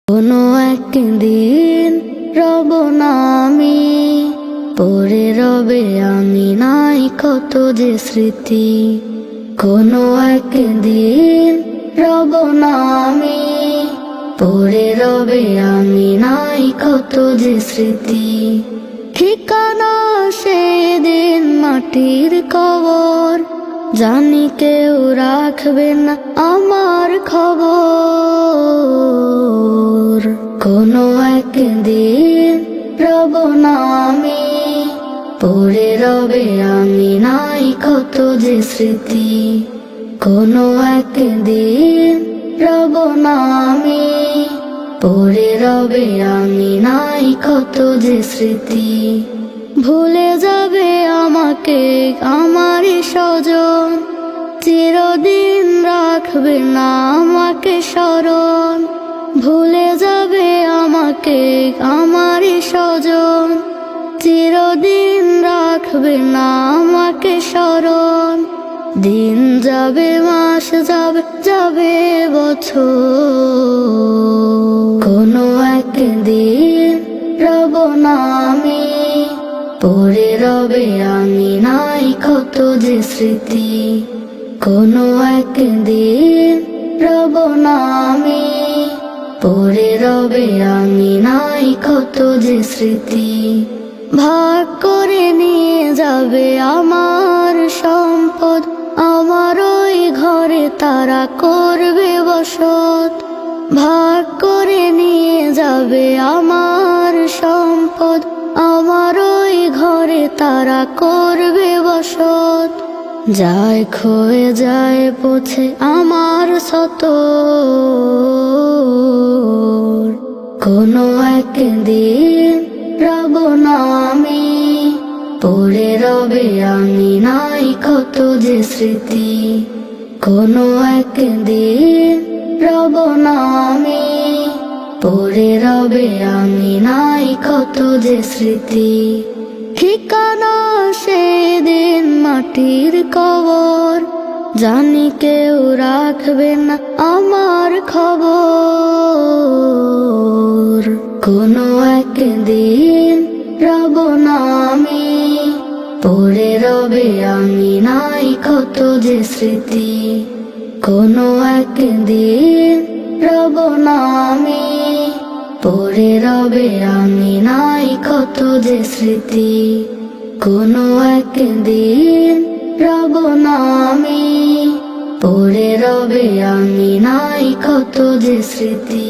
কোনো একদিন রব না আমি, পড়ে রবে আমি নাই কত যে স্মৃতি। কোনো একদিন রব না আমি, পড়ে রবে আমি নাই কত যে স্মৃতি। ঠিকানা সেদিন মাটির কবর, জানি কেউ রাখবে না আমার খবর। কোনো একদিন রব না আমি, পড়ে রবে আমি নাই কত যে স্মৃতি। কোনো একদিন রব না আমি, পড়ে রবে আমি নাই কত যে স্মৃতি। ভুলে যাবে আমাকে আমার স্বজন, চিরদিন রাখবে না আমাকে স্মরণ। ভুলে যাবে আমাকে আমার স্বজন, চিরদিন রাখবে না আমাকে স্মরণ। দিন যাবে মাস যাবে যাবে বছর, কোনো একদিন রব না আমি, পড়ে রবে আমি নাই কত যে স্মৃতি। কোনো একদিন রব না আমি, পড়ে রবে আমি নাই কত যে স্মৃতি। ভাগ করে নিয়ে যাবে আমার সম্পদ, আমার ওই ঘরে তারা করবে বসত। ভাগ করে নিয়ে যাবে আমার সম্পদ, আমার ওই ঘরে তারা করবে বসত। যায় ক্ষয়ে যায় পথে আমার শত, কোনো একদিন রব না আমি, পড়ে রবে আমি নাই কত যে স্মৃতি। কোনো একদিন রব না আমি, পড়ে রবে আমি নাই কত যে স্মৃতি। ঠিকানা সেদিন মাটির কবর, জানি কেউ রাখবে না আমার খবর। কোনো একদিন রব না আমি, পড়ে রবে আমি নাই কত যে স্মৃতি। কোনো একদিন রব না আমি, পড়ে রবে আমি নাই কত যে স্মৃতি। কোনো একদিন রব না আমি, পড়ে রবে আমি নাই কত যে স্মৃতি।